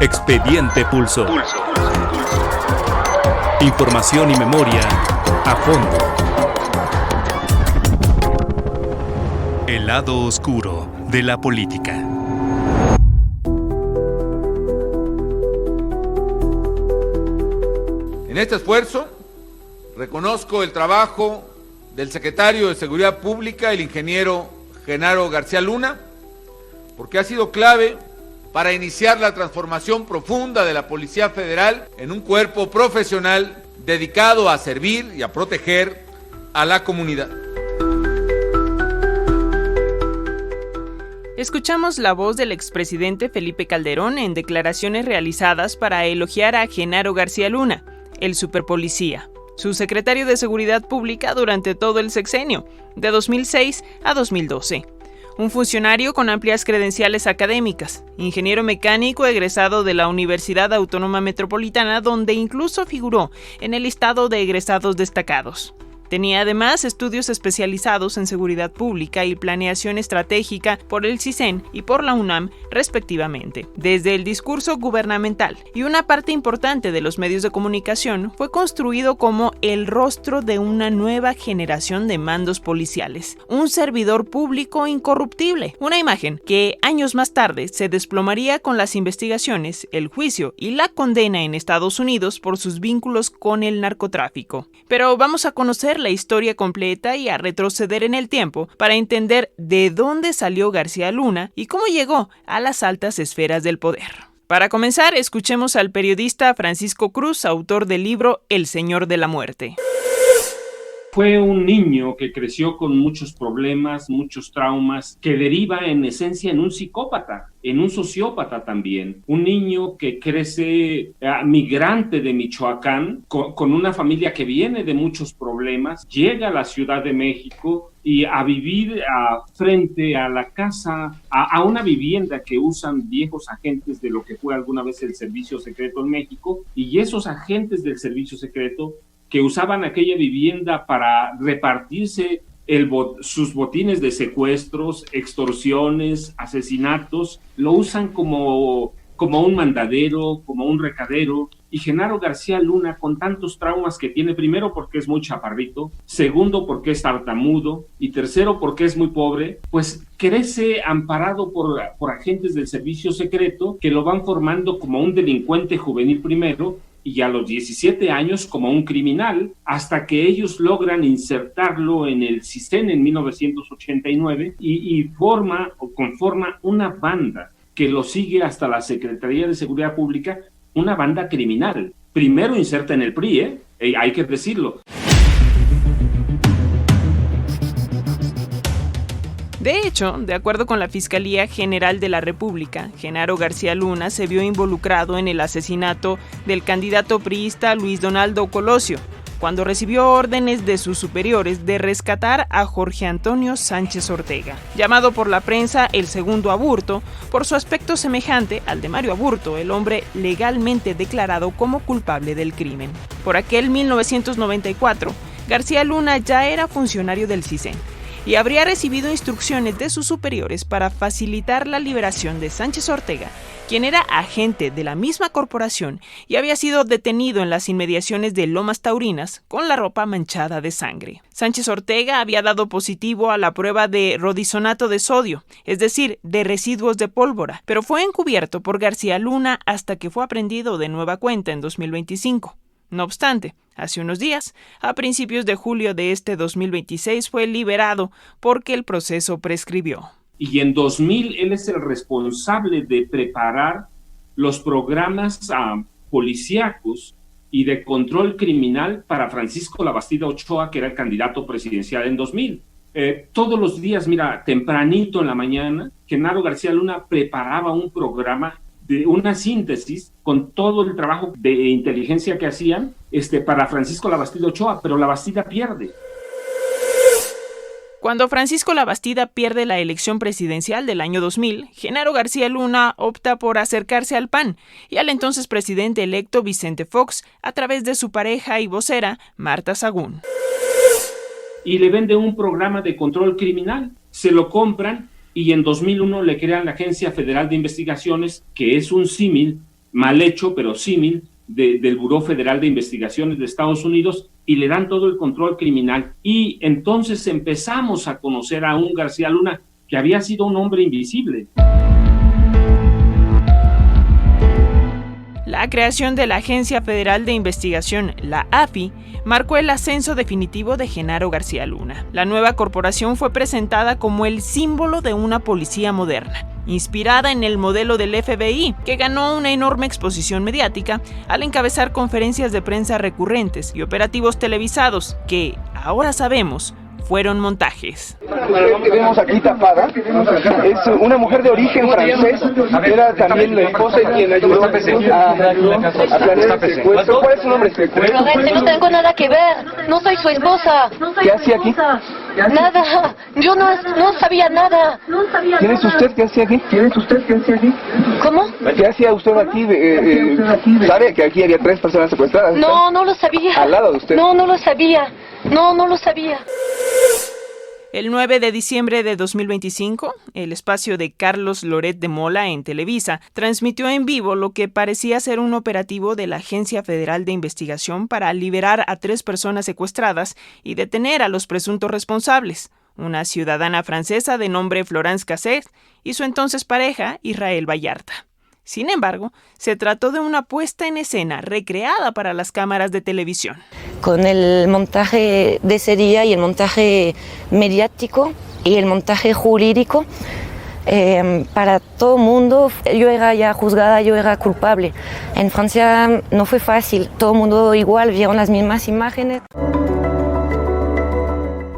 Expediente Pulso. Información y memoria a fondo. El lado oscuro de la política. En este esfuerzo, reconozco el trabajo del secretario de Seguridad Pública, el ingeniero Genaro García Luna, porque ha sido clave para iniciar la transformación profunda de la Policía Federal en un cuerpo profesional dedicado a servir y a proteger a la comunidad. Escuchamos la voz del expresidente Felipe Calderón en declaraciones realizadas para elogiar a Genaro García Luna, el superpolicía, su secretario de Seguridad Pública durante todo el sexenio, de 2006 a 2012. Un funcionario con amplias credenciales académicas, ingeniero mecánico egresado de la Universidad Autónoma Metropolitana, donde incluso figuró en el listado de egresados destacados. Tenía además estudios especializados en seguridad pública y planeación estratégica por el CISEN y por la UNAM, respectivamente. Desde el discurso gubernamental y una parte importante de los medios de comunicación, fue construido como el rostro de una nueva generación de mandos policiales. Un servidor público incorruptible. Una imagen que años más tarde se desplomaría con las investigaciones, el juicio y la condena en Estados Unidos por sus vínculos con el narcotráfico. Pero vamos a conocer la historia completa y a retroceder en el tiempo para entender de dónde salió García Luna y cómo llegó a las altas esferas del poder. Para comenzar, escuchemos al periodista Francisco Cruz, autor del libro El Señor de la Muerte. Fue un niño que creció con muchos problemas, muchos traumas, que deriva en esencia en un psicópata, en un sociópata también. Un niño que crece migrante de Michoacán, con una familia que viene de muchos problemas, llega a la Ciudad de México y a vivir frente a la casa, a una vivienda que usan viejos agentes de lo que fue alguna vez el Servicio Secreto en México, y esos agentes del Servicio Secreto que usaban aquella vivienda para repartirse sus botines de secuestros, extorsiones, asesinatos, lo usan como un mandadero, como un recadero. Y Genaro García Luna, con tantos traumas que tiene, primero porque es muy chaparrito, segundo porque es tartamudo y tercero porque es muy pobre, pues crece amparado por agentes del Servicio Secreto que lo van formando como un delincuente juvenil primero, y a los 17 años como un criminal, hasta que ellos logran insertarlo en el CISEN en 1989 y conforma una banda que lo sigue hasta la Secretaría de Seguridad Pública, una banda criminal. Primero inserta en el PRI, hay que decirlo. De hecho, de acuerdo con la Fiscalía General de la República, Genaro García Luna se vio involucrado en el asesinato del candidato priista Luis Donaldo Colosio, cuando recibió órdenes de sus superiores de rescatar a Jorge Antonio Sánchez Ortega, llamado por la prensa el segundo Aburto, por su aspecto semejante al de Mario Aburto, el hombre legalmente declarado como culpable del crimen. Por aquel 1994, García Luna ya era funcionario del CISEN, y habría recibido instrucciones de sus superiores para facilitar la liberación de Sánchez Ortega, quien era agente de la misma corporación y había sido detenido en las inmediaciones de Lomas Taurinas con la ropa manchada de sangre. Sánchez Ortega había dado positivo a la prueba de rodisonato de sodio, es decir, de residuos de pólvora, pero fue encubierto por García Luna hasta que fue aprehendido de nueva cuenta en 2025. No obstante, hace unos días, a principios de julio de este 2026, fue liberado porque el proceso prescribió. Y en 2000 él es el responsable de preparar los programas policíacos y de control criminal para Francisco Labastida Ochoa, que era el candidato presidencial en 2000. Todos los días, tempranito en la mañana, Genaro García Luna preparaba un programa de una síntesis con todo el trabajo de inteligencia que hacían para Francisco Labastida Ochoa, pero Labastida pierde. Cuando Francisco Labastida pierde la elección presidencial del año 2000, Genaro García Luna opta por acercarse al PAN y al entonces presidente electo Vicente Fox a través de su pareja y vocera Marta Sagún. Y le vende un programa de control criminal, se lo compran y en 2001 le crean la Agencia Federal de Investigaciones, que es un símil mal hecho, pero símil, del Buró Federal de Investigaciones de Estados Unidos, y le dan todo el control criminal. Y entonces empezamos a conocer a un García Luna que había sido un hombre invisible. La creación de la Agencia Federal de Investigación, la AFI, marcó el ascenso definitivo de Genaro García Luna. La nueva corporación fue presentada como el símbolo de una policía moderna, inspirada en el modelo del FBI, que ganó una enorme exposición mediática al encabezar conferencias de prensa recurrentes y operativos televisados que, ahora sabemos, fueron montajes. La que vemos aquí tapada es una mujer de origen francés, era también la esposa quien ayudó a planear el secuestro. ¿Cuál es su nombre? Lorette, no tengo nada que ver, no soy su esposa. ¿Qué hacía aquí? Nada, yo no sabía nada. ¿Quién es usted? ¿Qué hacía aquí? ¿Cómo? ¿Qué hacía usted aquí? ¿Sabe que aquí había 3 personas secuestradas? No lo sabía. ¿Al lado de usted? No lo sabía. No lo sabía. El 9 de diciembre de 2025, el espacio de Carlos Loret de Mola en Televisa transmitió en vivo lo que parecía ser un operativo de la Agencia Federal de Investigación para liberar a 3 personas secuestradas y detener a los presuntos responsables, una ciudadana francesa de nombre Florence Cassé y su entonces pareja Israel Vallarta. Sin embargo, se trató de una puesta en escena recreada para las cámaras de televisión. Con el montaje de ese día y el montaje mediático y el montaje jurídico, para todo el mundo, yo era ya juzgada, yo era culpable. En Francia no fue fácil, todo el mundo igual, vieron las mismas imágenes.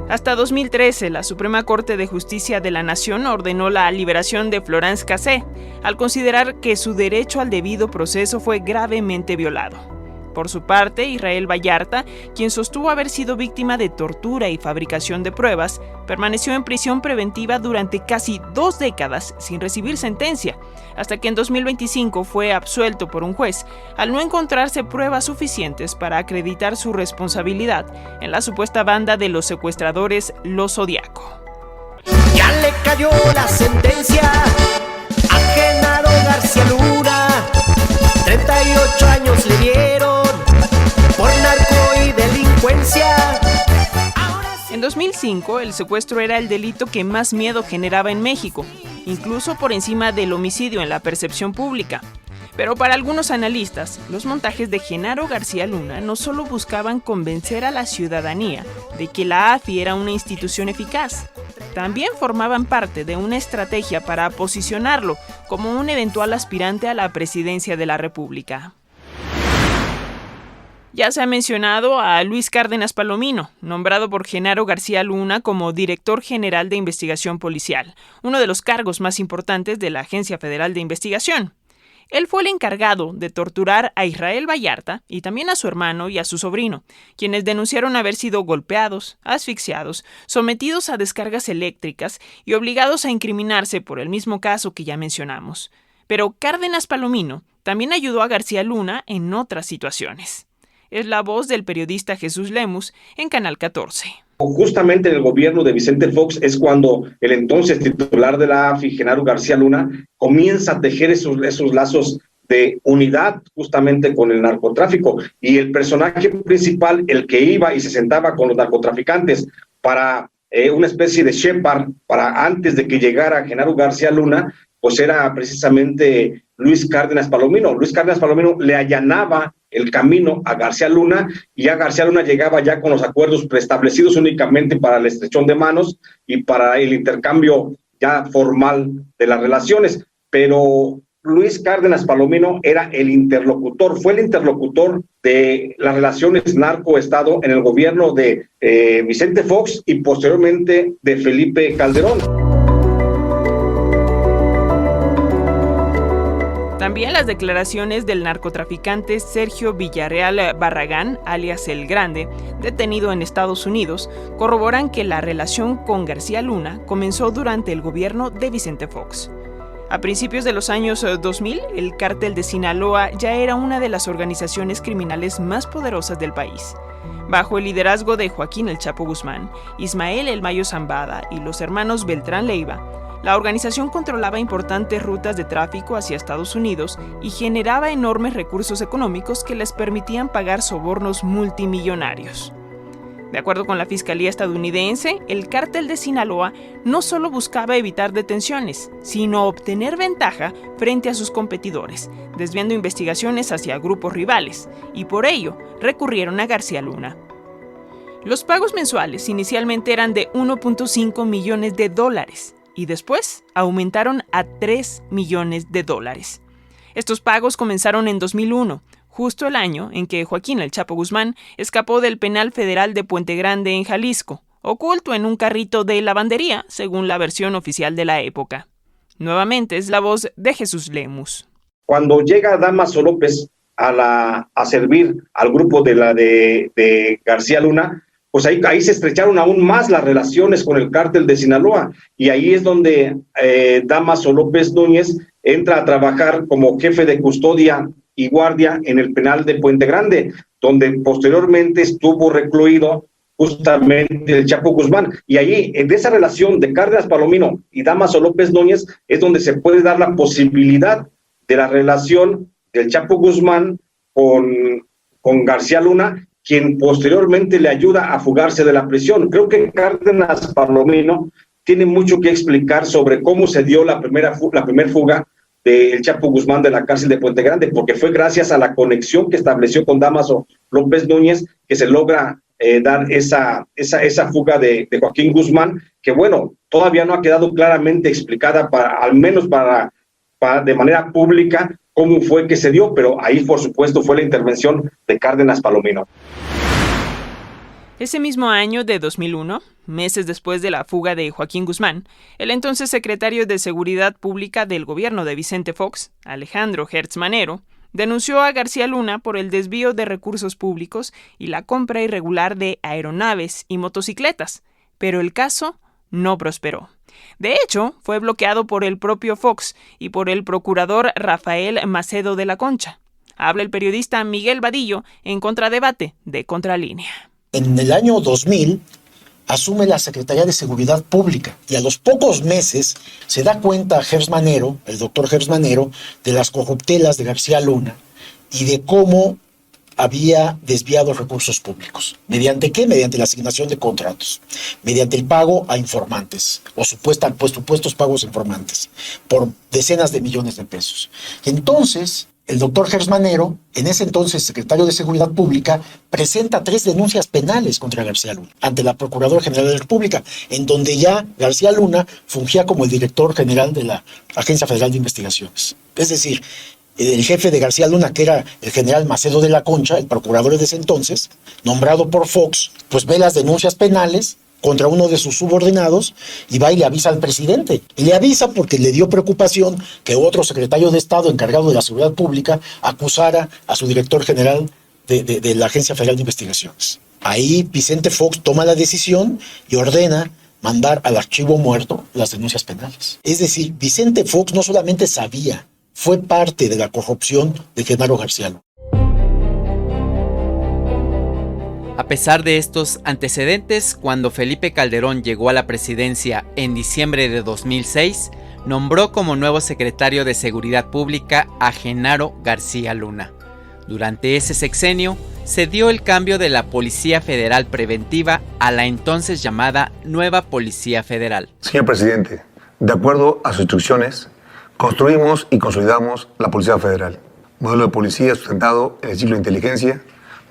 Hasta 2013, la Suprema Corte de Justicia de la Nación ordenó la liberación de Florence Cassé, al considerar que su derecho al debido proceso fue gravemente violado. Por su parte, Israel Vallarta, quien sostuvo haber sido víctima de tortura y fabricación de pruebas, permaneció en prisión preventiva durante casi 2 décadas sin recibir sentencia, hasta que en 2025 fue absuelto por un juez al no encontrarse pruebas suficientes para acreditar su responsabilidad en la supuesta banda de los secuestradores Los Zodiaco. Ya le cayó la sentencia a Genaro García Luna, 38 años le dieron por narco y delincuencia. En 2005, el secuestro era el delito que más miedo generaba en México, incluso por encima del homicidio en la percepción pública. Pero para algunos analistas, los montajes de Genaro García Luna no solo buscaban convencer a la ciudadanía de que la AFI era una institución eficaz, también formaban parte de una estrategia para posicionarlo como un eventual aspirante a la presidencia de la República. Ya se ha mencionado a Luis Cárdenas Palomino, nombrado por Genaro García Luna como Director General de Investigación Policial, uno de los cargos más importantes de la Agencia Federal de Investigación. Él fue el encargado de torturar a Israel Vallarta y también a su hermano y a su sobrino, quienes denunciaron haber sido golpeados, asfixiados, sometidos a descargas eléctricas y obligados a incriminarse por el mismo caso que ya mencionamos. Pero Cárdenas Palomino también ayudó a García Luna en otras situaciones. Es la voz del periodista Jesús Lemus en Canal 14. Justamente en el gobierno de Vicente Fox es cuando el entonces titular de la AFI, Genaro García Luna, comienza a tejer esos lazos de unidad justamente con el narcotráfico. Y el personaje principal, el que iba y se sentaba con los narcotraficantes para una especie de shepherd, para antes de que llegara Genaro García Luna, pues era precisamente Luis Cárdenas Palomino. Luis Cárdenas Palomino le allanaba el camino a García Luna y a García Luna llegaba ya con los acuerdos preestablecidos únicamente para el estrechón de manos y para el intercambio ya formal de las relaciones. Pero Luis Cárdenas Palomino era el interlocutor, fue el interlocutor de las relaciones narco-estado en el gobierno de Vicente Fox y posteriormente de Felipe Calderón. También las declaraciones del narcotraficante Sergio Villarreal Barragán, alias El Grande, detenido en Estados Unidos, corroboran que la relación con García Luna comenzó durante el gobierno de Vicente Fox. A principios de los años 2000, el Cártel de Sinaloa ya era una de las organizaciones criminales más poderosas del país. Bajo el liderazgo de Joaquín El Chapo Guzmán, Ismael El Mayo Zambada y los hermanos Beltrán Leiva, La organización controlaba importantes rutas de tráfico hacia Estados Unidos y generaba enormes recursos económicos que les permitían pagar sobornos multimillonarios. De acuerdo con la Fiscalía estadounidense, el cártel de Sinaloa no solo buscaba evitar detenciones, sino obtener ventaja frente a sus competidores, desviando investigaciones hacia grupos rivales, y por ello recurrieron a García Luna. Los pagos mensuales inicialmente eran de 1.5 millones de dólares y después aumentaron a 3 millones de dólares. Estos pagos comenzaron en 2001, justo el año en que Joaquín El Chapo Guzmán escapó del penal federal de Puente Grande en Jalisco, oculto en un carrito de lavandería, según la versión oficial de la época. Nuevamente es la voz de Jesús Lemus. Cuando llega Dámaso López a servir al grupo de García Luna, pues ahí se estrecharon aún más las relaciones con el cártel de Sinaloa, y ahí es donde Dámaso López Núñez entra a trabajar como jefe de custodia y guardia en el penal de Puente Grande, donde posteriormente estuvo recluido justamente el Chapo Guzmán. Y ahí, en esa relación de Cárdenas Palomino y Dámaso López Núñez, es donde se puede dar la posibilidad de la relación del Chapo Guzmán con García Luna, quien posteriormente le ayuda a fugarse de la prisión. Creo que Cárdenas Palomino tiene mucho que explicar sobre cómo se dio la primera fuga del Chapo Guzmán de la cárcel de Puente Grande, porque fue gracias a la conexión que estableció con Dámaso López Núñez que se logra dar esa fuga de Joaquín Guzmán, que bueno, todavía no ha quedado claramente explicada, al menos de manera pública, cómo fue que se dio, pero ahí por supuesto fue la intervención de Cárdenas Palomino. Ese mismo año de 2001, meses después de la fuga de Joaquín Guzmán, el entonces secretario de Seguridad Pública del gobierno de Vicente Fox, Alejandro Hertz Manero, denunció a García Luna por el desvío de recursos públicos y la compra irregular de aeronaves y motocicletas, pero el caso no prosperó. De hecho, fue bloqueado por el propio Fox y por el procurador Rafael Macedo de la Concha. Habla el periodista Miguel Vadillo en Contradebate de Contralínea. En el año 2000 asume la Secretaría de Seguridad Pública y a los pocos meses se da cuenta el doctor Hertz Manero, de las corruptelas de García Luna y de cómo había desviado recursos públicos. ¿Mediante qué? Mediante la asignación de contratos, mediante el pago a informantes o supuestos pagos a informantes por decenas de millones de pesos. Entonces, el doctor Hertz Manero, en ese entonces secretario de Seguridad Pública, presenta 3 denuncias penales contra García Luna ante la Procuradora General de la República, en donde ya García Luna fungía como el director general de la Agencia Federal de Investigaciones. Es decir, el jefe de García Luna, que era el general Macedo de la Concha, el procurador de ese entonces, nombrado por Fox, pues ve las denuncias penales contra uno de sus subordinados y va y le avisa al presidente. Y le avisa porque le dio preocupación que otro secretario de Estado encargado de la seguridad pública acusara a su director general de la Agencia Federal de Investigaciones. Ahí Vicente Fox toma la decisión y ordena mandar al archivo muerto las denuncias penales. Es decir, Vicente Fox no solamente sabía, fue parte de la corrupción de Genaro García Luna. A pesar de estos antecedentes, cuando Felipe Calderón llegó a la presidencia en diciembre de 2006, nombró como nuevo secretario de Seguridad Pública a Genaro García Luna. Durante ese sexenio, se dio el cambio de la Policía Federal Preventiva a la entonces llamada Nueva Policía Federal. Señor presidente, de acuerdo a sus instrucciones, construimos y consolidamos la Policía Federal, modelo de policía sustentado en el ciclo de inteligencia,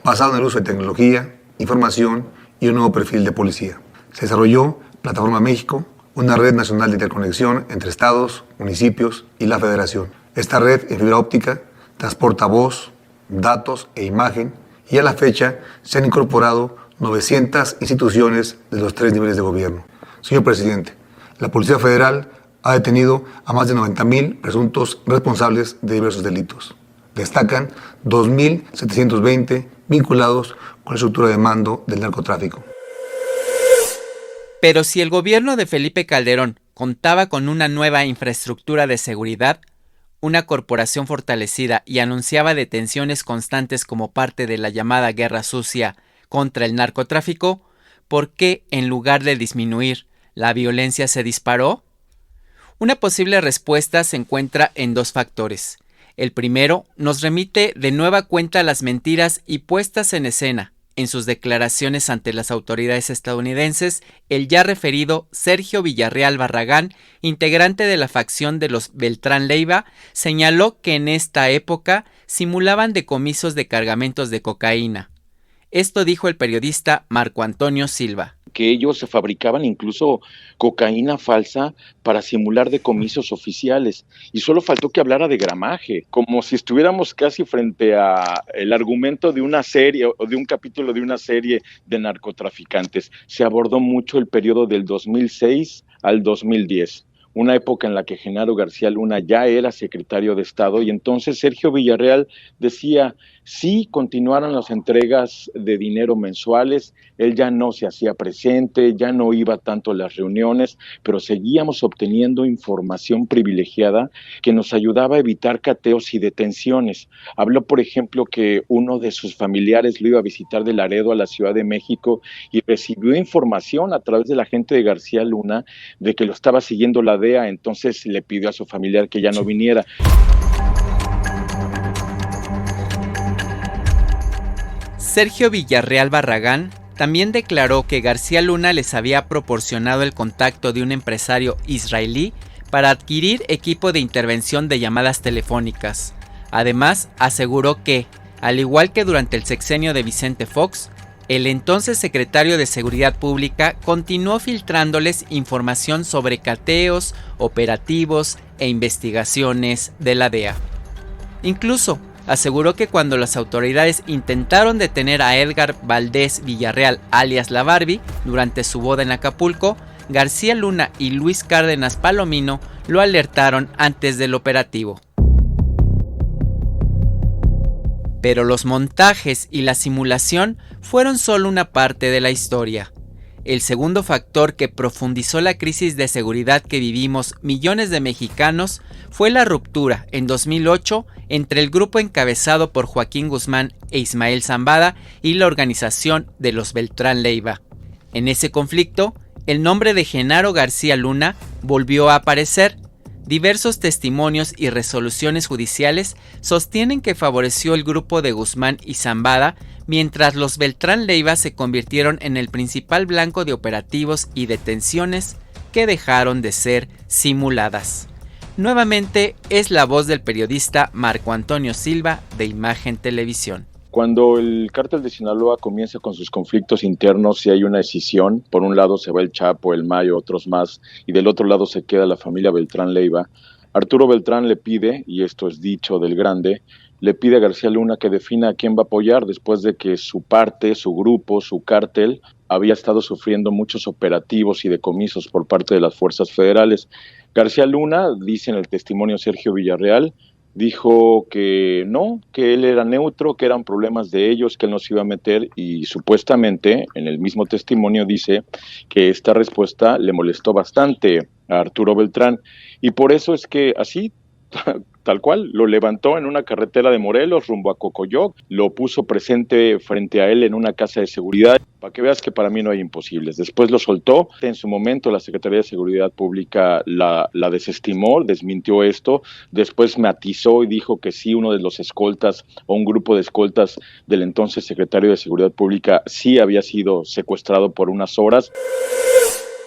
basado en el uso de tecnología, información y un nuevo perfil de policía. Se desarrolló Plataforma México, una red nacional de interconexión entre estados, municipios y la federación. Esta red en fibra óptica transporta voz, datos e imagen, y a la fecha se han incorporado 900 instituciones de los 3 niveles de gobierno. Señor presidente, la Policía Federal ha detenido a más de 90,000 presuntos responsables de diversos delitos. Destacan 2,720 vinculados con la estructura de mando del narcotráfico. Pero si el gobierno de Felipe Calderón contaba con una nueva infraestructura de seguridad, una corporación fortalecida y anunciaba detenciones constantes como parte de la llamada guerra sucia contra el narcotráfico, ¿por qué en lugar de disminuir, la violencia se disparó? Una posible respuesta se encuentra en dos factores. El primero nos remite de nueva cuenta a las mentiras y puestas en escena en sus declaraciones ante las autoridades estadounidenses, el ya referido Sergio Villarreal Barragán, integrante de la facción de los Beltrán Leiva, señaló que en esta época simulaban decomisos de cargamentos de cocaína. Esto dijo el periodista Marco Antonio Silva. Que ellos se fabricaban incluso cocaína falsa para simular decomisos oficiales, y solo faltó que hablara de gramaje, como si estuviéramos casi frente a el argumento de una serie o de un capítulo de una serie de narcotraficantes. Se abordó mucho el periodo del 2006 al 2010. Una época en la que Genaro García Luna ya era secretario de Estado, y entonces Sergio Villarreal decía, sí continuaron las entregas de dinero mensuales, él ya no se hacía presente, ya no iba tanto a las reuniones, pero seguíamos obteniendo información privilegiada que nos ayudaba a evitar cateos y detenciones. Habló, por ejemplo, que uno de sus familiares lo iba a visitar de Laredo a la Ciudad de México y recibió información a través de la gente de García Luna de que lo estaba siguiendo la DEA, entonces le pidió a su familiar que ya no viniera. Sergio Villarreal Barragán también declaró que García Luna les había proporcionado el contacto de un empresario israelí para adquirir equipo de intervención de llamadas telefónicas. Además, aseguró que, al igual que durante el sexenio de Vicente Fox, el entonces secretario de Seguridad Pública continuó filtrándoles información sobre cateos, operativos e investigaciones de la DEA. Incluso, aseguró que cuando las autoridades intentaron detener a Edgar Valdés Villarreal, alias La Barbie, durante su boda en Acapulco, García Luna y Luis Cárdenas Palomino lo alertaron antes del operativo. Pero los montajes y la simulación fueron solo una parte de la historia. El segundo factor que profundizó la crisis de seguridad que vivimos millones de mexicanos fue la ruptura en 2008 entre el grupo encabezado por Joaquín Guzmán e Ismael Zambada y la organización de los Beltrán Leiva. En ese conflicto, el nombre de Genaro García Luna volvió a aparecer. Diversos testimonios y resoluciones judiciales sostienen que favoreció el grupo de Guzmán y Zambada, mientras los Beltrán Leiva se convirtieron en el principal blanco de operativos y detenciones que dejaron de ser simuladas. Nuevamente es la voz del periodista Marco Antonio Silva de Imagen Televisión. Cuando el cártel de Sinaloa comienza con sus conflictos internos y hay una escisión, por un lado se va el Chapo, el Mayo, otros más, y del otro lado se queda la familia Beltrán Leiva, Arturo Beltrán le pide, y esto es dicho del grande, le pide a García Luna que defina a quién va a apoyar después de que su parte, su grupo, su cártel había estado sufriendo muchos operativos y decomisos por parte de las fuerzas federales. García Luna, dice en el testimonio Sergio Villarreal, dijo que no, que él era neutro, que eran problemas de ellos, que él no se iba a meter, y supuestamente en el mismo testimonio dice que esta respuesta le molestó bastante a Arturo Beltrán, y por eso es que así, tal cual, lo levantó en una carretera de Morelos rumbo a Cocoyoc, lo puso presente frente a él en una casa de seguridad, para que veas que para mí no hay imposibles. Después lo soltó, en su momento la Secretaría de Seguridad Pública la desestimó, desmintió esto, después matizó y dijo que sí, uno de los escoltas o un grupo de escoltas del entonces Secretario de Seguridad Pública sí había sido secuestrado por unas horas.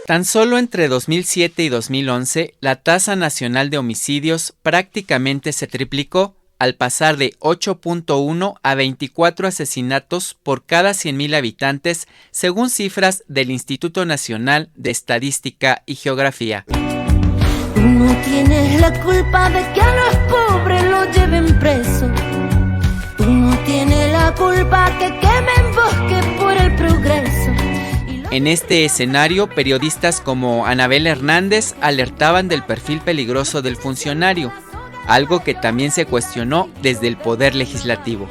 Tan solo entre 2007 y 2011, la tasa nacional de homicidios prácticamente se triplicó, al pasar de 8.1 a 24 asesinatos por cada 100.000 habitantes, según cifras del Instituto Nacional de Estadística y Geografía. Tú no tienes la culpa de que a los pobres lo lleven preso. Tú no tienes la culpa que quemen bosques por el progreso. En este escenario, periodistas como Anabel Hernández alertaban del perfil peligroso del funcionario, algo que también se cuestionó desde el Poder Legislativo.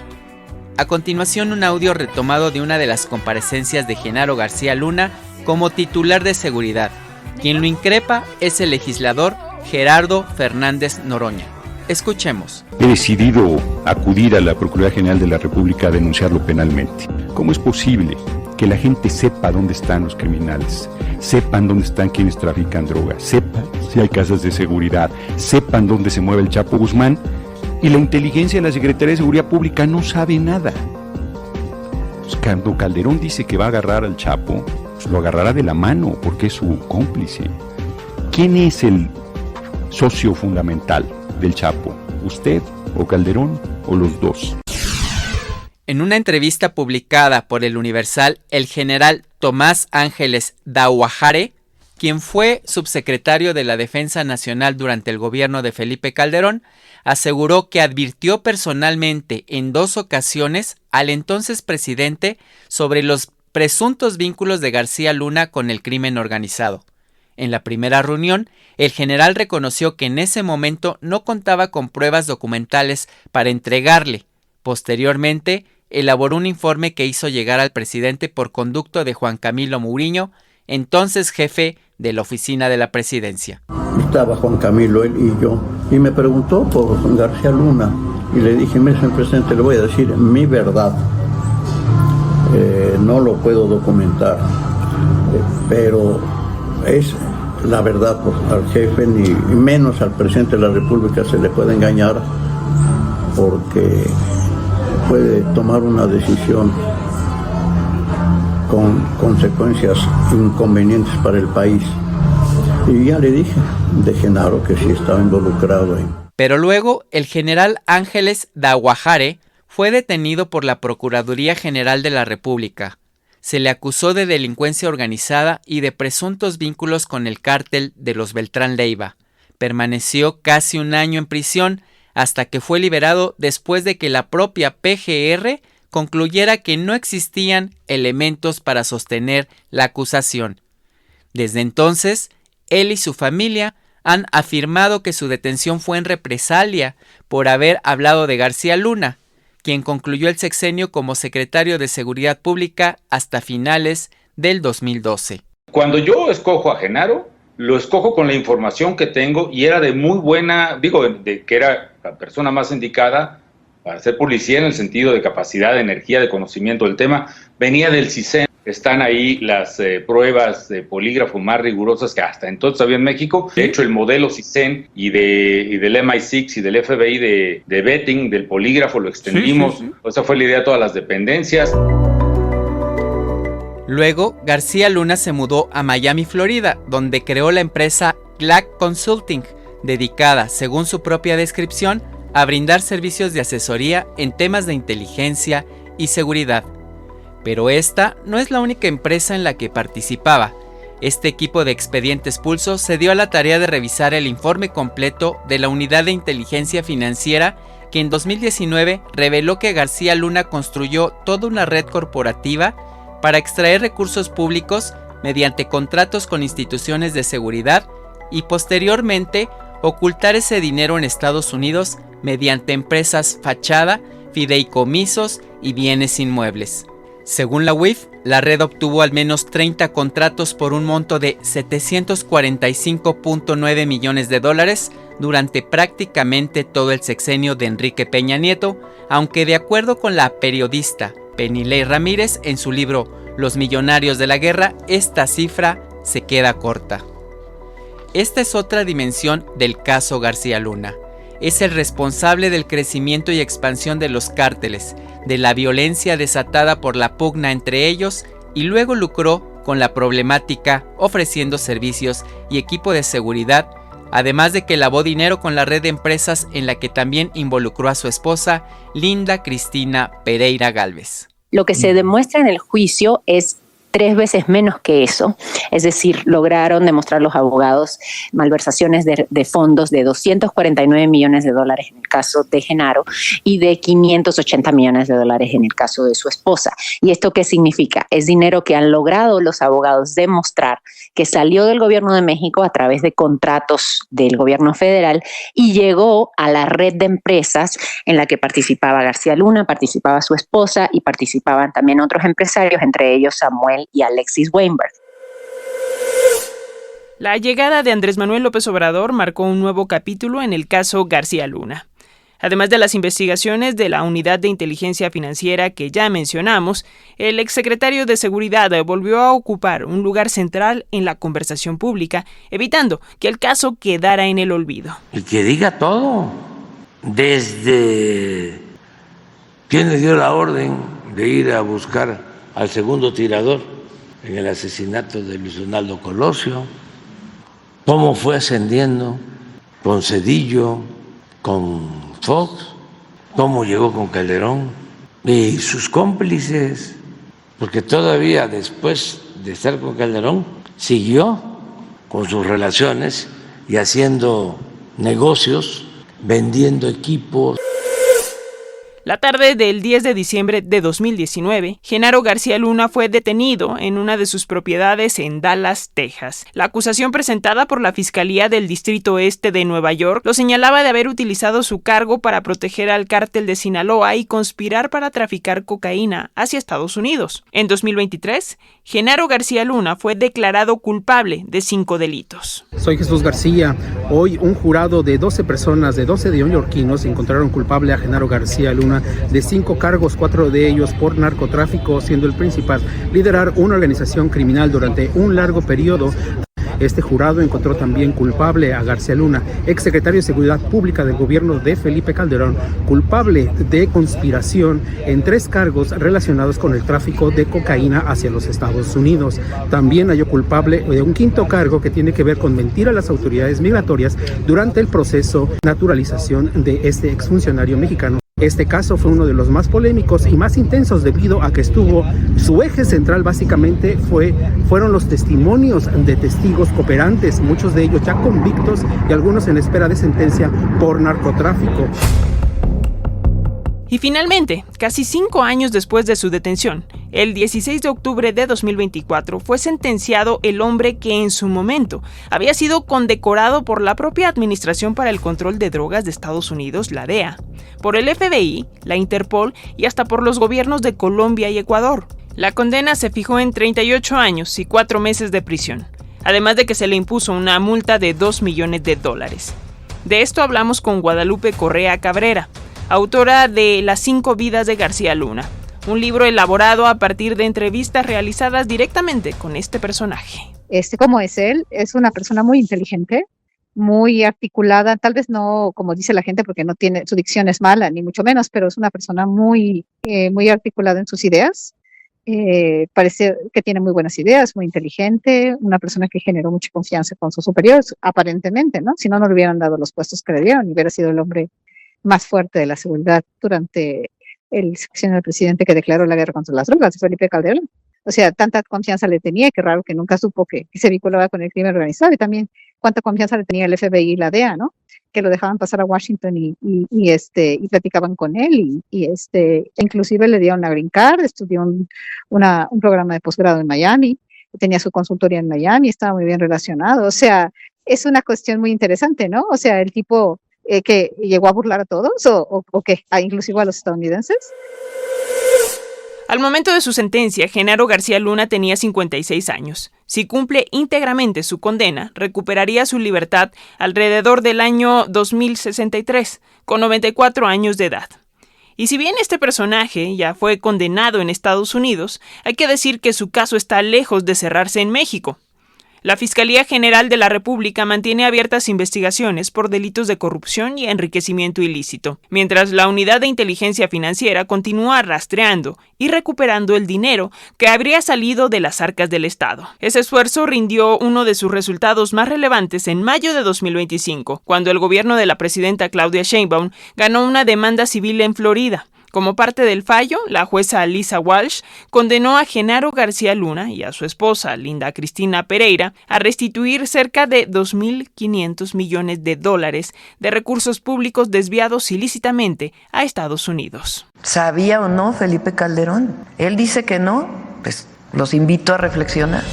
A continuación, un audio retomado de una de las comparecencias de Genaro García Luna como titular de seguridad. Quien lo increpa es el legislador Gerardo Fernández Noroña. Escuchemos. He decidido acudir a la Procuraduría General de la República a denunciarlo penalmente. ¿Cómo es posible que la gente sepa dónde están los criminales? sepan dónde están quienes trafican drogas, sepan si hay casas de seguridad, sepan dónde se mueve el Chapo Guzmán, y la inteligencia de la Secretaría de Seguridad Pública no sabe nada. Pues cuando Calderón dice que va a agarrar al Chapo, pues lo agarrará de la mano porque es su cómplice. ¿Quién es el socio fundamental del Chapo? ¿Usted o Calderón o los dos? En una entrevista publicada por El Universal, el general Tomás Ángeles Daguajare, quien fue subsecretario de la Defensa Nacional durante el gobierno de Felipe Calderón, aseguró que advirtió personalmente en 2 ocasiones al entonces presidente sobre los presuntos vínculos de García Luna con el crimen organizado. En la primera reunión, el general reconoció que en ese momento no contaba con pruebas documentales para entregarle. Posteriormente, elaboró un informe que hizo llegar al presidente por conducto de Juan Camilo Muriño, entonces jefe de la oficina de la presidencia. Estaba Juan Camilo, él y yo, y me preguntó por García Luna, y le dije, mire, señor presidente, le voy a decir mi verdad. No lo puedo documentar, pero es la verdad, pues al jefe ni menos al presidente de la República se le puede engañar porque puede tomar una decisión con consecuencias inconvenientes para el país. Y ya le dije de Genaro que sí estaba involucrado ahí. Pero luego el general Ángeles Daguajare fue detenido por la Procuraduría General de la República. Se le acusó de delincuencia organizada y de presuntos vínculos con el cártel de los Beltrán Leiva. Permaneció casi un año en prisión hasta que fue liberado después de que la propia PGR concluyera que no existían elementos para sostener la acusación. Desde entonces, él y su familia han afirmado que su detención fue en represalia por haber hablado de García Luna, quien concluyó el sexenio como secretario de Seguridad Pública hasta finales del 2012. Cuando yo escojo a Genaro, lo escojo con la información que tengo y era de muy buena, de que era la persona más indicada para ser policía en el sentido de capacidad, de energía, de conocimiento del tema. Venía del CISEN, están ahí las pruebas de polígrafo más rigurosas que hasta entonces había en México. De hecho, el modelo CISEN y del MI6 y del FBI de vetting, del polígrafo, lo extendimos. Sí. Esa fue la idea de todas las dependencias. Luego, García Luna se mudó a Miami, Florida, donde creó la empresa Glac Consulting, dedicada, según su propia descripción, a brindar servicios de asesoría en temas de inteligencia y seguridad. Pero esta no es la única empresa en la que participaba. Este equipo de expedientes Pulso se dio a la tarea de revisar el informe completo de la Unidad de Inteligencia Financiera, que en 2019 reveló que García Luna construyó toda una red corporativa para extraer recursos públicos mediante contratos con instituciones de seguridad y posteriormente ocultar ese dinero en Estados Unidos mediante empresas fachada, fideicomisos y bienes inmuebles. Según la UIF, la red obtuvo al menos 30 contratos por un monto de $745.9 millones durante prácticamente todo el sexenio de Enrique Peña Nieto, aunque de acuerdo con la periodista Penilei Ramírez en su libro Los Millonarios de la Guerra, esta cifra se queda corta. Esta es otra dimensión del caso García Luna. Es el responsable del crecimiento y expansión de los cárteles, de la violencia desatada por la pugna entre ellos y luego lucró con la problemática ofreciendo servicios y equipo de seguridad, además de que lavó dinero con la red de empresas en la que también involucró a su esposa, Linda Cristina Pereira Gálvez. Lo que se demuestra en el juicio es 3 veces menos que eso, es decir, lograron demostrar los abogados malversaciones de fondos de $249 millones en el caso de Genaro y de $580 millones en el caso de su esposa. ¿Y esto qué significa? Es dinero que han logrado los abogados demostrar que salió del gobierno de México a través de contratos del gobierno federal y llegó a la red de empresas en la que participaba García Luna, participaba su esposa y participaban también otros empresarios, entre ellos Samuel y Alexis Weinberg. La llegada de Andrés Manuel López Obrador marcó un nuevo capítulo en el caso García Luna. Además de las investigaciones de la Unidad de Inteligencia Financiera que ya mencionamos, el exsecretario de Seguridad volvió a ocupar un lugar central en la conversación pública, evitando que el caso quedara en el olvido. Y que diga todo, desde quién le dio la orden de ir a buscar al segundo tirador en el asesinato de Luis Donaldo Colosio, cómo fue ascendiendo con Zedillo, con Fox, cómo llegó con Calderón y sus cómplices, porque todavía después de estar con Calderón siguió con sus relaciones y haciendo negocios, vendiendo equipos. La tarde del 10 de diciembre de 2019, Genaro García Luna fue detenido en una de sus propiedades en Dallas, Texas. La acusación presentada por la Fiscalía del Distrito Este de Nueva York lo señalaba de haber utilizado su cargo para proteger al cártel de Sinaloa y conspirar para traficar cocaína hacia Estados Unidos. En 2023, Genaro García Luna fue declarado culpable de 5 delitos. Soy Jesús García. Hoy un jurado de 12 personas, de 12 neoyorquinos, encontraron culpable a Genaro García Luna de 5 cargos, 4 de ellos por narcotráfico, siendo el principal liderar una organización criminal durante un largo periodo. Este jurado encontró también culpable a García Luna, exsecretario de Seguridad Pública del gobierno de Felipe Calderón, culpable de conspiración en 3 cargos relacionados con el tráfico de cocaína hacia los Estados Unidos. También halló culpable de un 5º cargo que tiene que ver con mentir a las autoridades migratorias durante el proceso de naturalización de este exfuncionario mexicano. Este caso fue uno de los más polémicos y más intensos debido a que su eje central básicamente fueron los testimonios de testigos cooperantes, muchos de ellos ya convictos y algunos en espera de sentencia por narcotráfico. Y finalmente, casi 5 años después de su detención, el 16 de octubre de 2024 fue sentenciado el hombre que en su momento había sido condecorado por la propia Administración para el Control de Drogas de Estados Unidos, la DEA, por el FBI, la Interpol y hasta por los gobiernos de Colombia y Ecuador. La condena se fijó en 38 años y 4 meses de prisión, además de que se le impuso una multa de $2 millones. De esto hablamos con Guadalupe Correa Cabrera, autora de Las 5 vidas de García Luna, un libro elaborado a partir de entrevistas realizadas directamente con este personaje. Como es él, es una persona muy inteligente, muy articulada, tal vez no como dice la gente porque no tiene, su dicción es mala, ni mucho menos, pero es una persona muy articulada en sus ideas. Parece que tiene muy buenas ideas, muy inteligente, una persona que generó mucha confianza con sus superiores, aparentemente, ¿no? Si no, no le hubieran dado los puestos que le dieron y hubiera sido el hombre más fuerte de la seguridad durante el sexenio del presidente que declaró la guerra contra las drogas, Felipe Calderón. O sea, tanta confianza le tenía, que raro que nunca supo que se vinculaba con el crimen organizado, y también cuánta confianza le tenía el FBI y la DEA, ¿no? Que lo dejaban pasar a Washington y platicaban con él inclusive le dieron la green card, estudió un programa de posgrado en Miami, tenía su consultoría en Miami, estaba muy bien relacionado. O sea, es una cuestión muy interesante, ¿no? O sea, el tipo que llegó a burlar a todos o que inclusive a los estadounidenses. Al momento de su sentencia, Genaro García Luna tenía 56 años. Si cumple íntegramente su condena, recuperaría su libertad alrededor del año 2063, con 94 años de edad. Y si bien este personaje ya fue condenado en Estados Unidos, hay que decir que su caso está lejos de cerrarse en México. La Fiscalía General de la República mantiene abiertas investigaciones por delitos de corrupción y enriquecimiento ilícito, mientras la Unidad de Inteligencia Financiera continúa rastreando y recuperando el dinero que habría salido de las arcas del Estado. Ese esfuerzo rindió uno de sus resultados más relevantes en mayo de 2025, cuando el gobierno de la presidenta Claudia Sheinbaum ganó una demanda civil en Florida. Como parte del fallo, la jueza Lisa Walsh condenó a Genaro García Luna y a su esposa, Linda Cristina Pereira, a restituir cerca de $2.500 millones de recursos públicos desviados ilícitamente a Estados Unidos. ¿Sabía o no Felipe Calderón? Él dice que no, pues los invito a reflexionar.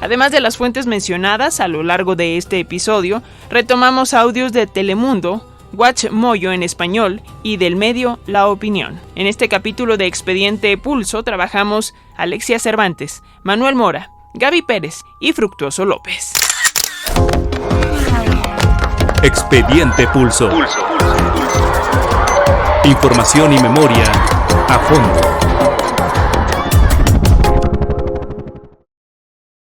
Además de las fuentes mencionadas a lo largo de este episodio, retomamos audios de Telemundo, Watch Moyo en español y del medio La Opinión. En este capítulo de Expediente Pulso trabajamos Alexia Cervantes, Manuel Mora, Gaby Pérez y Fructuoso López. Expediente Pulso. Información y memoria a fondo.